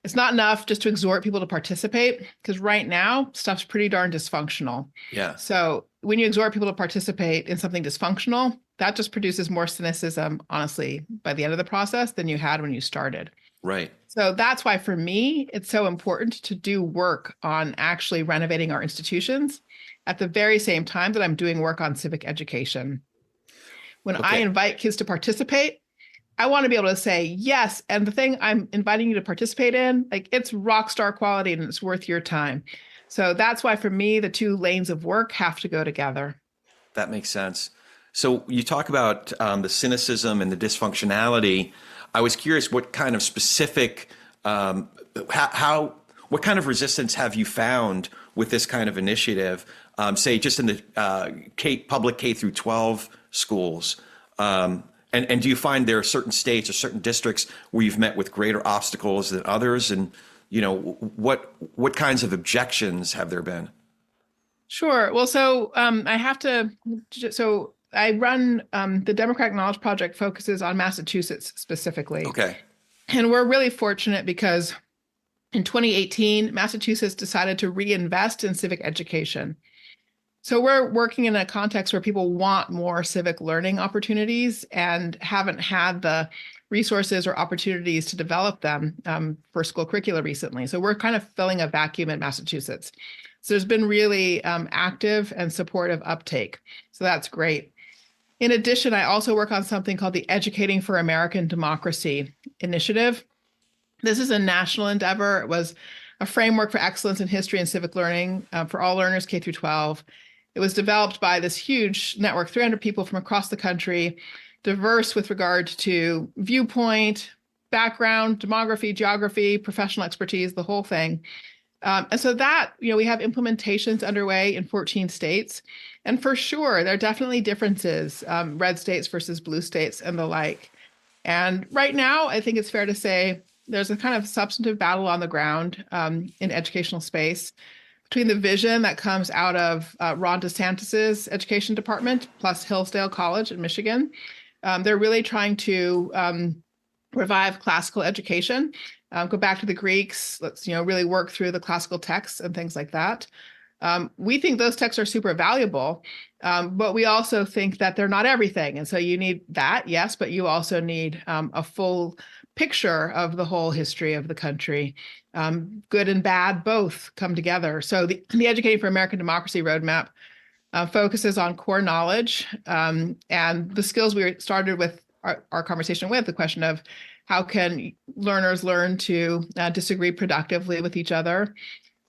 It's not enough just to exhort people to participate, because right now, stuff's pretty darn dysfunctional. Yeah. So when you exhort people to participate in something dysfunctional, that just produces more cynicism, honestly, by the end of the process than you had when you started. Right. So that's why, for me, it's so important to do work on actually renovating our institutions at the very same time that I'm doing work on civic education. When I invite kids to participate, I want to be able to say, yes, and the thing I'm inviting you to participate in, it's rock star quality and it's worth your time. So that's why, for me, the 2 lanes of work have to go together. That makes sense. So you talk about the cynicism and the dysfunctionality. I was curious, what kind of specific, what kind of resistance have you found with this kind of initiative, say just in the public K through 12 schools? And do you find there are certain states or certain districts where you've met with greater obstacles than others? And, what kinds of objections have there been? Sure. Well, so I run the Democratic Knowledge Project focuses on Massachusetts specifically. Okay. And we're really fortunate because in 2018, Massachusetts decided to reinvest in civic education. So we're working in a context where people want more civic learning opportunities and haven't had the resources or opportunities to develop them for school curricula recently. So we're kind of filling a vacuum in Massachusetts. So there's been really active and supportive uptake. So that's great. In addition, I also work on something called the Educating for American Democracy initiative. This is a national endeavor. It was a framework for excellence in history and civic learning for all learners K through 12. It was developed by this huge network, 300 people from across the country, diverse with regard to viewpoint, background, demography, geography, professional expertise, the whole thing. And so that, we have implementations underway in 14 states. And for sure, there are definitely differences, red states versus blue states and the like. And right now, I think it's fair to say there's a kind of substantive battle on the ground in educational space between the vision that comes out of Ron DeSantis's education department plus Hillsdale College in Michigan. They're really trying to revive classical education, go back to the Greeks. Let's really work through the classical texts and things like that. We think those texts are super valuable, but we also think that they're not everything. And so you need that, yes, but you also need a full picture of the whole history of the country. Good and bad both come together. So the Educating for American Democracy roadmap focuses on core knowledge and the skills we started with our conversation with, the question of how can learners learn to disagree productively with each other?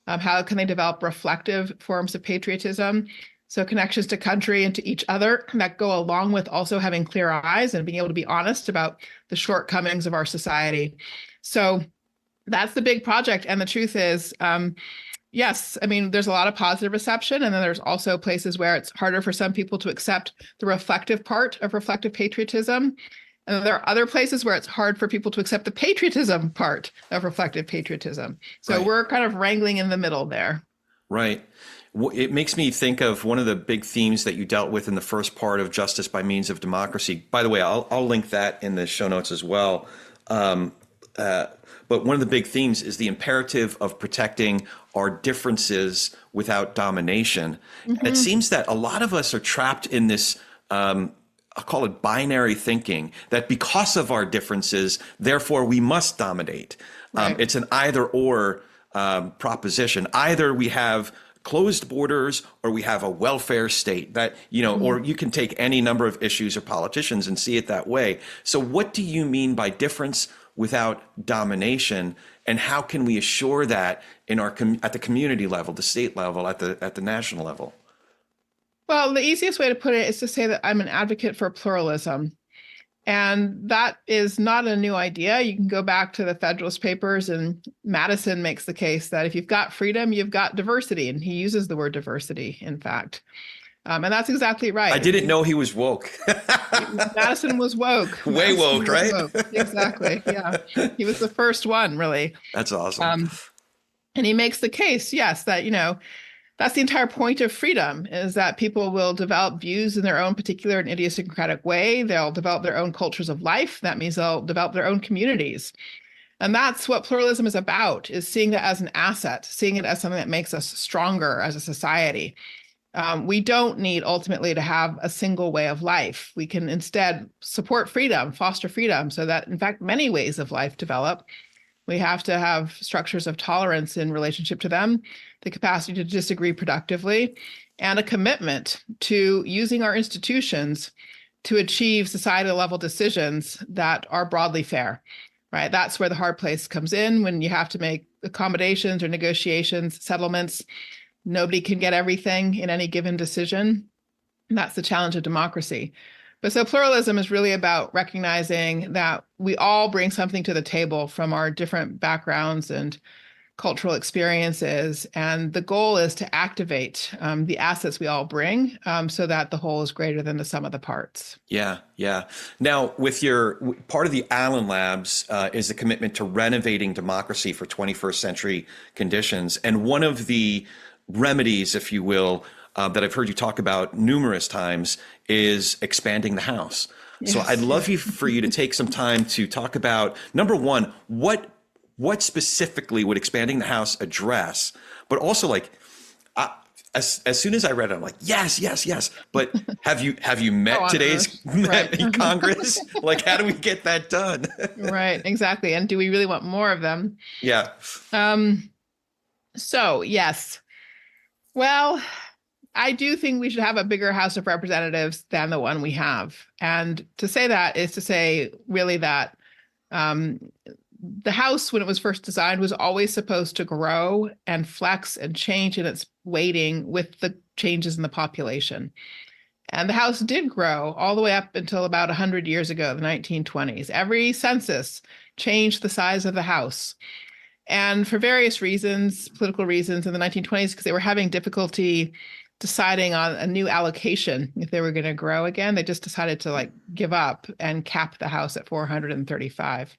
How can they develop reflective forms of patriotism? So connections to country and to each other that go along with also having clear eyes and being able to be honest about the shortcomings of our society. So that's the big project. And the truth is, yes, I mean, there's a lot of positive reception. And then there's also places where it's harder for some people to accept the reflective part of reflective patriotism. And there are other places where it's hard for people to accept the patriotism part of reflective patriotism. So we're kind of wrangling in the middle there. Right. It makes me think of one of the big themes that you dealt with in the first part of Justice by Means of Democracy. By the way, I'll link that in the show notes as well. But one of the big themes is the imperative of protecting our differences without domination. Mm-hmm. And it seems that a lot of us are trapped in this, I'll call it binary thinking, that because of our differences, therefore we must dominate. Right. It's an either or proposition. Either we have closed borders or we have a welfare state that, mm-hmm. or you can take any number of issues or politicians and see it that way. So what do you mean by difference without domination, and how can we assure that in our at the community level, the state level, at the national level? Well, the easiest way to put it is to say that I'm an advocate for pluralism. And that is not a new idea. You can go back to the Federalist Papers, and Madison makes the case that if you've got freedom, you've got diversity. And he uses the word diversity, in fact. And that's exactly right. I didn't know he was woke. Madison was woke. Way woke, right? Woke. Exactly. Yeah. He was the first one, really. That's awesome. And he makes the case, yes, that, that's the entire point of freedom, is that people will develop views in their own particular and idiosyncratic way. They'll develop their own cultures of life. That means they'll develop their own communities. And that's what pluralism is about, is seeing that as an asset, seeing it as something that makes us stronger as a society. We don't need ultimately to have a single way of life. We can instead support freedom, foster freedom, so that, in fact, many ways of life develop. We have to have structures of tolerance in relationship to them, the capacity to disagree productively, and a commitment to using our institutions to achieve societal level decisions that are broadly fair, right? That's where the hard place comes in, when you have to make accommodations or negotiations, settlements. Nobody can get everything in any given decision. And that's the challenge of democracy. But so pluralism is really about recognizing that we all bring something to the table from our different backgrounds and cultural experiences. And the goal is to activate the assets we all bring so that the whole is greater than the sum of the parts. Yeah, yeah. Now, with your part of the Allen Labs is the commitment to renovating democracy for 21st century conditions. And one of the remedies, if you will, that I've heard you talk about numerous times is expanding the House. Yes. So I'd love for you to take some time to talk about, number one, what specifically would expanding the House address, but also as soon as I read it, I'm like, yes. But have you met today's Congress? Like, how do we get that done? Right, exactly. And do we really want more of them? Yeah. So yes. Well, I do think we should have a bigger House of Representatives than the one we have. And to say that is to say really that the House, when it was first designed, was always supposed to grow and flex and change in its weighting with the changes in the population. And the House did grow all the way up until about 100 years ago, the 1920s. Every census changed the size of the House. And for various reasons, political reasons in the 1920s, because they were having difficulty deciding on a new allocation if they were going to grow again, they just decided to give up and cap the House at 435.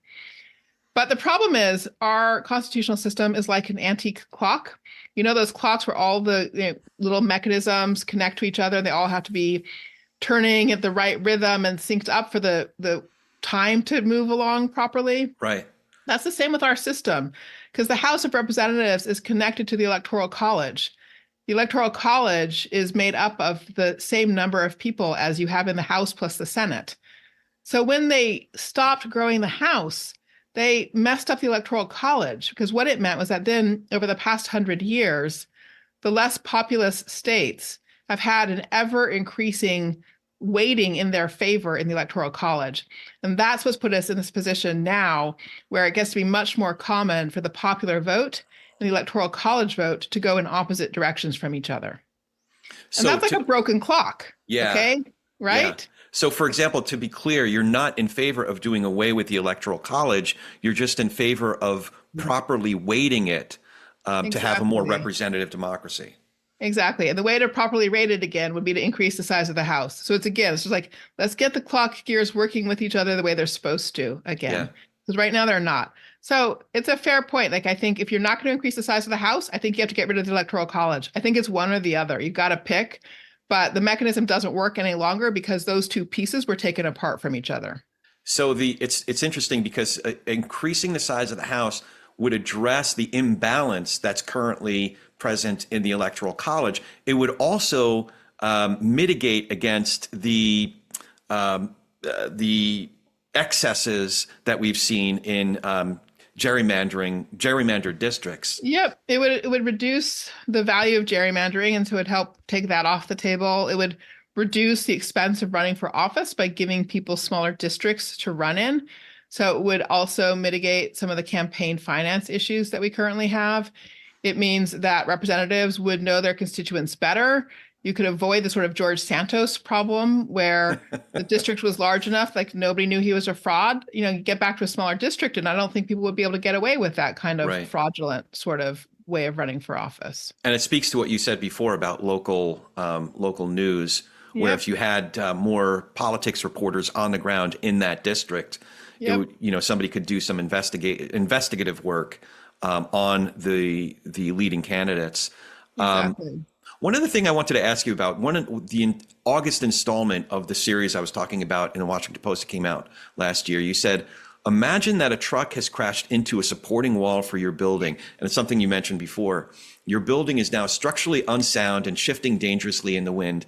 But the problem is our constitutional system is like an antique clock. You know, those clocks where all the little mechanisms connect to each other. They all have to be turning at the right rhythm and synced up for the time to move along properly. Right. That's the same with our system, because the House of Representatives is connected to the Electoral College. The Electoral College is made up of the same number of people as you have in the House plus the Senate. So when they stopped growing the House, they messed up the Electoral College, because what it meant was that then over the past 100 years, the less populous states have had an ever increasing weighting in their favor in the Electoral College. And that's what's put us in this position now, where it gets to be much more common for the popular vote and the Electoral College vote to go in opposite directions from each other. And that's like a broken clock. Yeah. Okay. Right? Yeah. So, for example, to be clear, you're not in favor of doing away with the Electoral College. You're just in favor of properly weighting it to have a more representative democracy. Exactly. And the way to properly rate it again would be to increase the size of the House. So it's just like, let's get the clock gears working with each other the way they're supposed to again. Because right now they're not. So it's a fair point. I think if you're not going to increase the size of the House, I think you have to get rid of the Electoral College. I think it's one or the other. You've got to pick. But the mechanism doesn't work any longer because those two pieces were taken apart from each other. So it's interesting because increasing the size of the House would address the imbalance that's currently present in the Electoral College. It would also mitigate against the excesses that we've seen in gerrymandered districts. Yep. It would reduce the value of gerrymandering, and so it would help take that off the table. It would reduce the expense of running for office by giving people smaller districts to run in. So it would also mitigate some of the campaign finance issues that we currently have. It means that representatives would know their constituents better. You could avoid the sort of George Santos problem where the district was large enough, like nobody knew he was a fraud. You get back to a smaller district, and I don't think people would be able to get away with that kind of fraudulent sort of way of running for office. And it speaks to what you said before about local news, where if you had more politics reporters on the ground in that district, it would, somebody could do some investigative work on the leading candidates. Exactly. One other thing I wanted to ask you about, the August installment of the series I was talking about in the Washington Post that came out last year, you said, imagine that a truck has crashed into a supporting wall for your building. And it's something you mentioned before. Your building is now structurally unsound and shifting dangerously in the wind.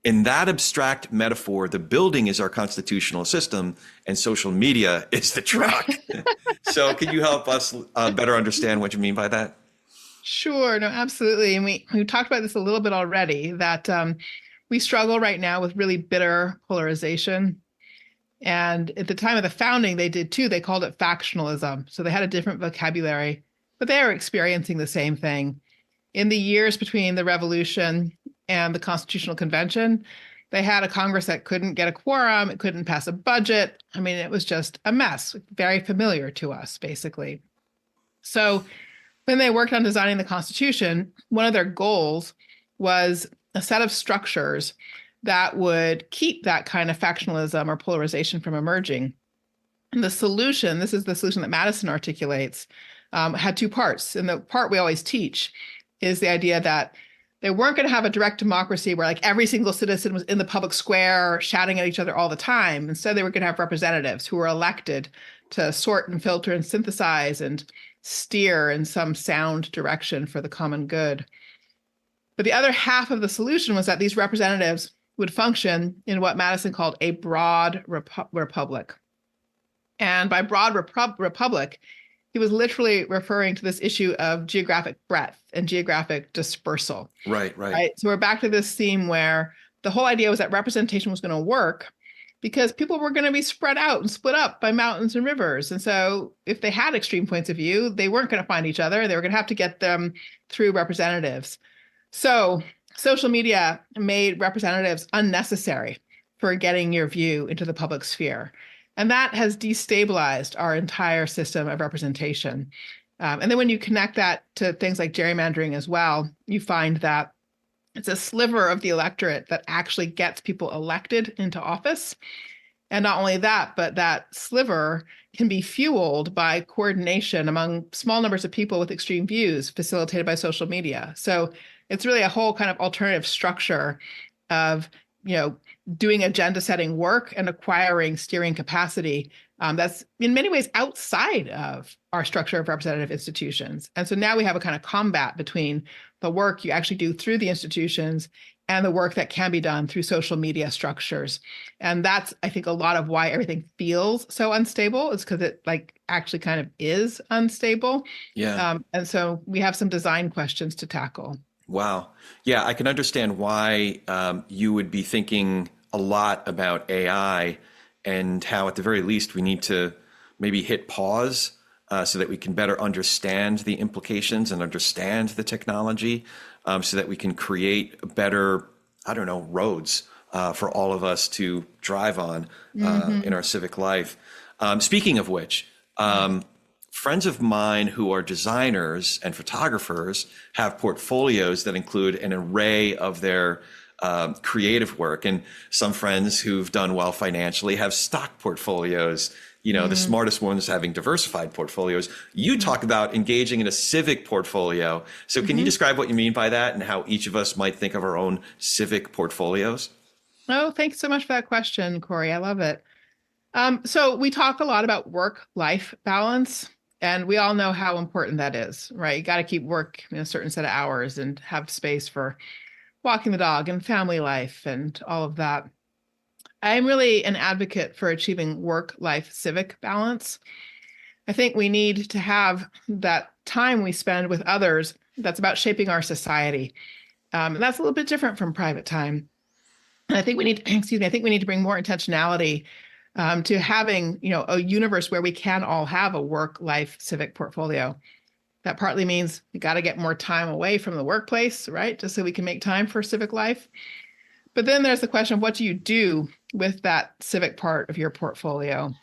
In that abstract metaphor, the building is our constitutional system and social media is the truck. So can you help us better understand what you mean by that? Sure. No, absolutely. And we talked about this a little bit already, that we struggle right now with really bitter polarization. And at the time of the founding, they did too. They called it factionalism. So they had a different vocabulary, but they are experiencing the same thing. In the years between the revolution and the Constitutional Convention, they had a Congress that couldn't get a quorum. It couldn't pass a budget. I mean, it was just a mess, very familiar to us, basically. So when they worked on designing the Constitution, one of their goals was a set of structures that would keep that kind of factionalism or polarization from emerging. And the solution, this is the solution that Madison articulates, had two parts. And the part we always teach is the idea that they weren't going to have a direct democracy where every single citizen was in the public square shouting at each other all the time. Instead, they were going to have representatives who were elected to sort and filter and synthesize and steer in some sound direction for the common good. But the other half of the solution was that these representatives would function in what Madison called a broad republic. And by broad republic, he was literally referring to this issue of geographic breadth and geographic dispersal. Right. So we're back to this theme where the whole idea was that representation was going to work because people were going to be spread out and split up by mountains and rivers. And so if they had extreme points of view, they weren't going to find each other. They were going to have to get them through representatives. So social media made representatives unnecessary for getting your view into the public sphere. And that has destabilized our entire system of representation. And then when you connect that to things like gerrymandering as well, you find that it's a sliver of the electorate that actually gets people elected into office. And not only that, but that sliver can be fueled by coordination among small numbers of people with extreme views facilitated by social media. So it's really a whole kind of alternative structure of, doing agenda setting work and acquiring steering capacity that's in many ways outside of our structure of representative institutions. And so now we have a kind of combat between the work you actually do through the institutions and the work that can be done through social media structures. And that's, I think, a lot of why everything feels so unstable, is because it actually kind of is unstable. Yeah. And so we have some design questions to tackle. Wow. Yeah, I can understand why you would be thinking a lot about AI and how, at the very least, we need to maybe hit pause so that we can better understand the implications and understand the technology so that we can create better, roads for all of us to drive on in our civic life. Speaking of which, friends of mine who are designers and photographers have portfolios that include an array of their creative work. And some friends who've done well financially have stock portfolios, the smartest ones having diversified portfolios. You talk about engaging in a civic portfolio. So can you describe what you mean by that and how each of us might think of our own civic portfolios? Oh, thanks so much for that question, Corey. I love it. So we talk a lot about work-life balance, and we all know how important that is, right? You got to keep work in a certain set of hours and have space for walking the dog and family life and all of that. I'm really an advocate for achieving work-life civic balance. I think we need to have that time we spend with others that's about shaping our society. And that's a little bit different from private time. And I think we need, I think we need to bring more intentionality to having, a universe where we can all have a work-life civic portfolio. That partly means we got to get more time away from the workplace, right? Just so we can make time for civic life. But then there's the question of what do you do with that civic part of your portfolio?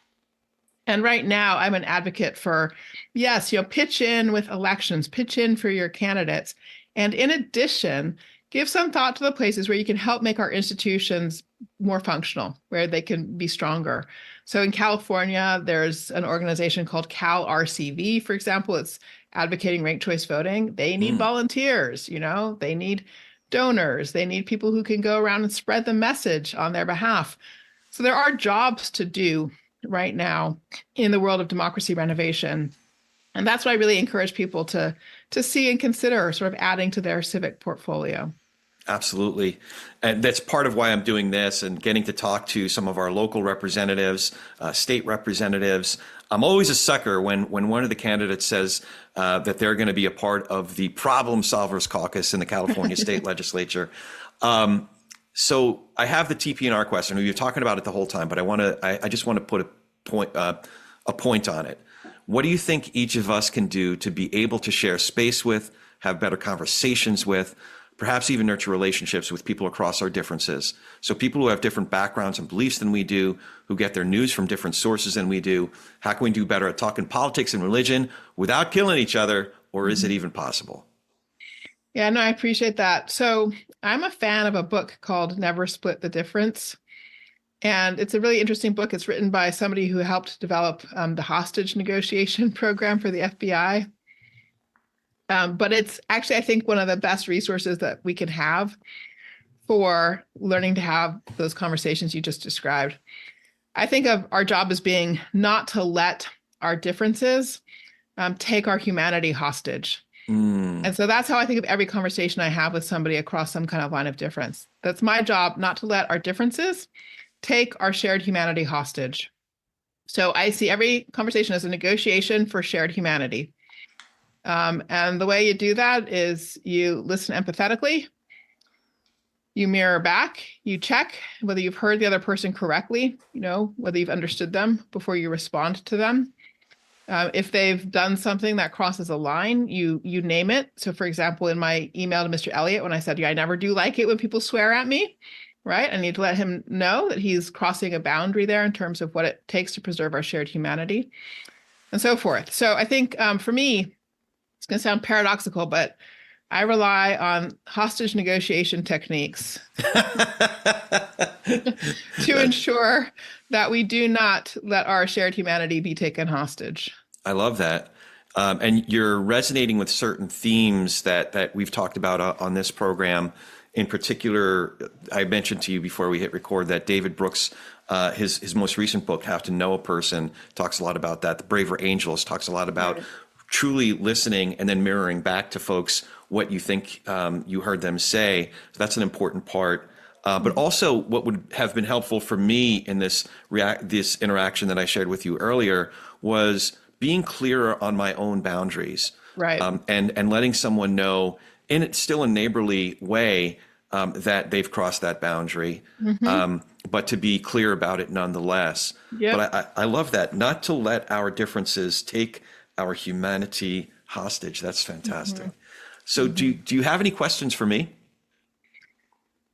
And right now I'm an advocate for, yes, pitch in with elections, pitch in for your candidates. And in addition, give some thought to the places where you can help make our institutions more functional, where they can be stronger. So in California, there's an organization called Cal RCV, for example. It's advocating ranked choice voting. They need volunteers, they need donors. They need people who can go around and spread the message on their behalf. So there are jobs to do right now in the world of democracy renovation. And that's what I really encourage people to see and consider sort of adding to their civic portfolio. Absolutely. And that's part of why I'm doing this and getting to talk to some of our local representatives, state representatives. I'm always a sucker when one of the candidates says that they're going to be a part of the Problem Solvers Caucus in the California State Legislature. So I have the TP&R question. We've been talking about it the whole time, but I just want to put a point on it. What do you think each of us can do to be able to share space with, have better conversations with, perhaps even nurture relationships with people across our differences? So people who have different backgrounds and beliefs than we do, who get their news from different sources than we do, how can we do better at talking politics and religion without killing each other? Or is it even possible? Yeah, no, I appreciate that. So I'm a fan of a book called Never Split the Difference. And it's a really interesting book. It's written by somebody who helped develop the hostage negotiation program for the FBI. But it's actually, I think, one of the best resources that we can have for learning to have those conversations you just described. I think of our job as being not to let our differences take our humanity hostage. And so that's how I think of every conversation I have with somebody across some kind of line of difference. That's my job, not to let our differences take our shared humanity hostage. So I see every conversation as a negotiation for shared humanity. And the way you do that is you listen empathetically, you mirror back, you check whether you've heard the other person correctly, whether you've understood them before you respond to them. If they've done something that crosses a line, you name it. So for example, in my email to Mr. Elliott, when I said, I never do like it when people swear at me, right? I need to let him know that he's crossing a boundary there in terms of what it takes to preserve our shared humanity and so forth. So I think for me, it's going to sound paradoxical, but I rely on hostage negotiation techniques to ensure that we do not let our shared humanity be taken hostage. I love that. And you're resonating with certain themes that we've talked about on this program. In particular, I mentioned to you before we hit record that David Brooks, his most recent book, How to Know a Person, talks a lot about that. The Braver Angels talks a lot about truly listening and then mirroring back to folks what you think you heard them say. So that's an important part. But also what would have been helpful for me in this interaction that I shared with you earlier was being clearer on my own boundaries. Right. And letting someone know still a neighborly way that they've crossed that boundary, but to be clear about it nonetheless. Yep. But I love that, not to let our differences take our humanity hostage. That's fantastic. So do you have any questions for me?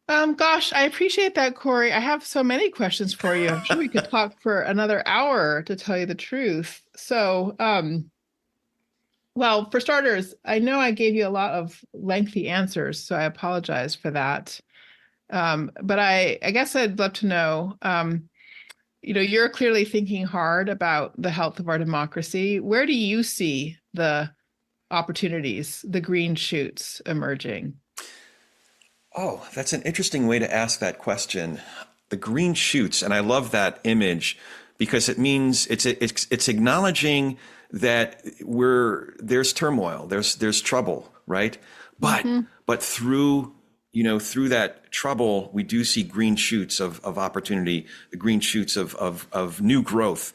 Gosh, I appreciate that, Corey. I have so many questions for you. I'm sure we could talk for another hour, to tell you the truth. So, well, for starters, I know I gave you a lot of lengthy answers, so I apologize for that. But I guess I'd love to know, you're clearly thinking hard about the health of our democracy. Where do you see the opportunities, the green shoots emerging? Oh, that's an interesting way to ask that question. The green shoots, and I love that image because it means it's acknowledging that there's turmoil, there's trouble, right? But through that trouble, we do see green shoots of opportunity, the green shoots of new growth.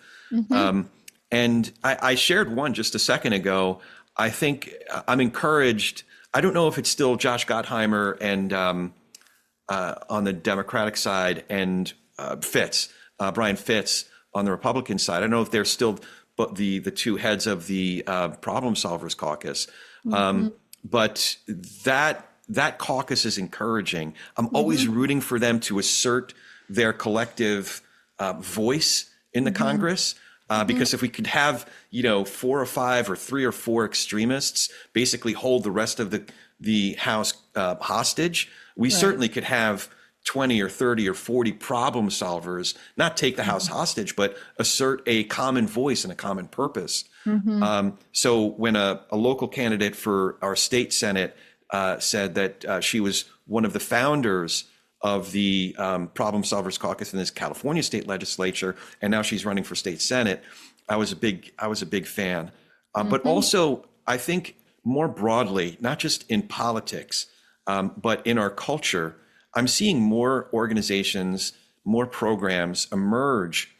And I shared one just a second ago. I think I'm encouraged. I don't know if it's still Josh Gottheimer and on the Democratic side and Brian Fitz on the Republican side. I don't know if they're still the two heads of the Problem Solvers Caucus. But that caucus is encouraging. I'm always rooting for them to assert their collective voice in the Congress. Because if we could have, 4 or 5 or 3 or 4 extremists basically hold the rest of the House hostage, we certainly could have 20 or 30 or 40 problem solvers, not take the House hostage, but assert a common voice and a common purpose. So when a local candidate for our state Senate said that she was one of the founders of the Problem Solvers Caucus in this California state legislature, and now she's running for state Senate, I was a big fan. But also, I think more broadly, not just in politics, but in our culture, I'm seeing more organizations, more programs emerge.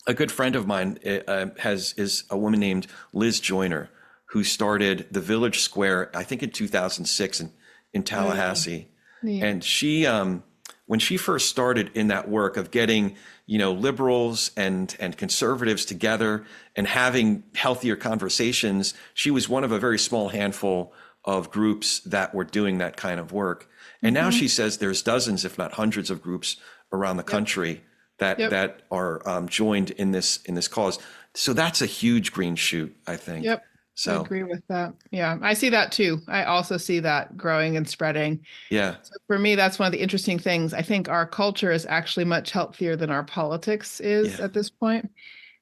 A good friend of mine is a woman named Liz Joyner, who started the Village Square, I think in 2006 in Tallahassee. And she, when she first started in that work of getting, liberals and conservatives together and having healthier conversations, she was one of a very small handful of groups that were doing that kind of work. And now she says there's dozens, if not hundreds, of groups around the country that are joined in this cause. So that's a huge green shoot, I think. So I agree with that. Yeah, I see that too. I also see that growing and spreading. Yeah. So for me, that's one of the interesting things. I think our culture is actually much healthier than our politics is at this point.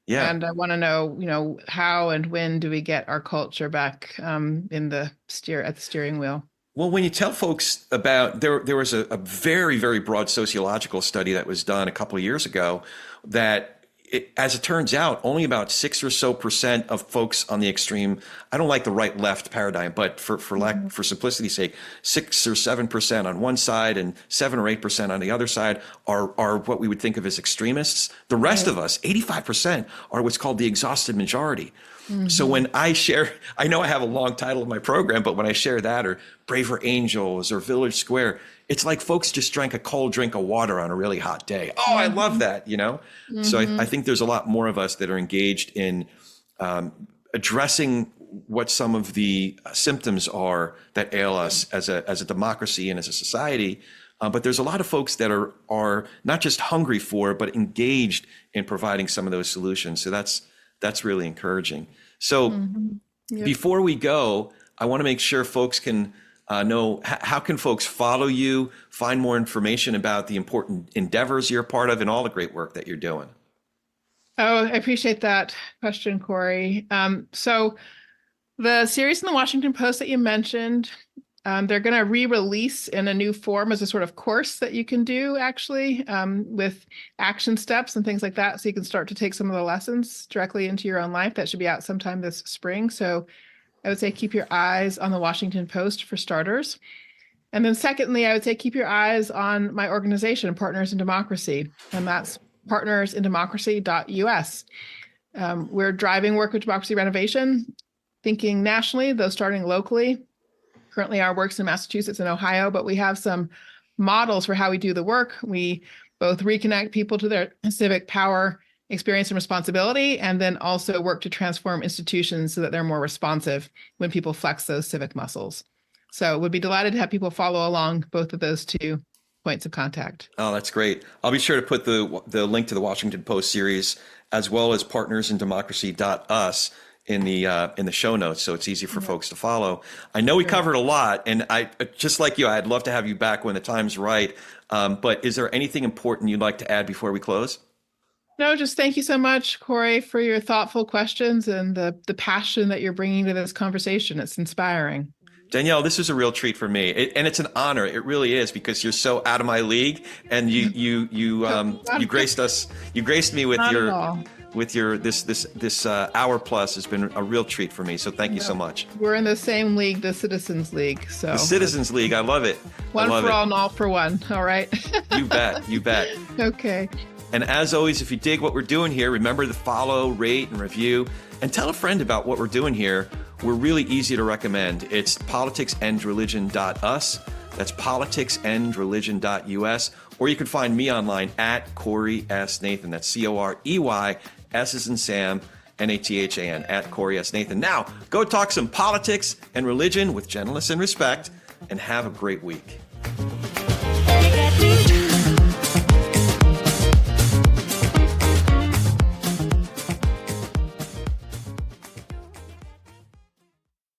Yeah. And I want to know, how and when do we get our culture back at the steering wheel? Well, when you tell folks about there was a very, very broad sociological study that was done a couple of years ago that, as it turns out, only about 6% or so of folks on the extreme, I don't like the right-left paradigm, but for simplicity's sake, 6 or 7% on one side and 7 or 8% on the other side are what we would think of as extremists. The rest of us, 85%, are what's called the exhausted majority. So when I share, I know I have a long title of my program, but when I share that or Braver Angels or Village Square, it's like folks just drank a cold drink of water on a really hot day. Oh, I love that, So I think there's a lot more of us that are engaged in addressing what some of the symptoms are that ail us as a democracy and as a society. But there's a lot of folks that are not just hungry for, but engaged in providing some of those solutions. So that's really encouraging. So before we go, I want to make sure folks can know how can folks follow you, find more information about the important endeavors you're a part of, and all the great work that you're doing. Oh, I appreciate that question, Corey. So the series in the Washington Post that you mentioned, they're going to re-release in a new form as a sort of course that you can do, actually, with action steps and things like that. So you can start to take some of the lessons directly into your own life. That should be out sometime this spring. So I would say keep your eyes on the Washington Post for starters. And then secondly, I would say keep your eyes on my organization, Partners in Democracy, and that's partnersindemocracy.us. We're driving work with democracy renovation, thinking nationally, though starting locally. Currently, our work's in Massachusetts and Ohio, but we have some models for how we do the work. We both reconnect people to their civic power, experience, and responsibility, and then also work to transform institutions so that they're more responsive when people flex those civic muscles. So would be delighted to have people follow along both of those two points of contact. Oh, that's great. I'll be sure to put the link to the Washington Post series as well as partnersindemocracy.us in the show notes, so it's easy for folks to follow. I know we covered a lot, and I just like you, I'd love to have you back when the time's right. But is there anything important you'd like to add before we close? No, just thank you so much, Corey, for your thoughtful questions and the passion that you're bringing to this conversation. It's inspiring. Danielle, this is a real treat for me, and it's an honor. It really is, because you're so out of my league, and you graced us. You graced me with this hour plus has been a real treat for me. So thank you so much. We're in the same league, the Citizens League. So the Citizens League, I love it. One for all and all for one. All right. You bet. You bet. Okay. And as always, if you dig what we're doing here, remember to follow, rate, and review, and tell a friend about what we're doing here. We're really easy to recommend. It's politicsandreligion.us. That's politicsandreligion.us. Or you can find me online at Corey S. Nathan. That's Corey, S as in Sam, Nathan, at Corey S. Nathan. Now, go talk some politics and religion with gentleness and respect, and have a great week.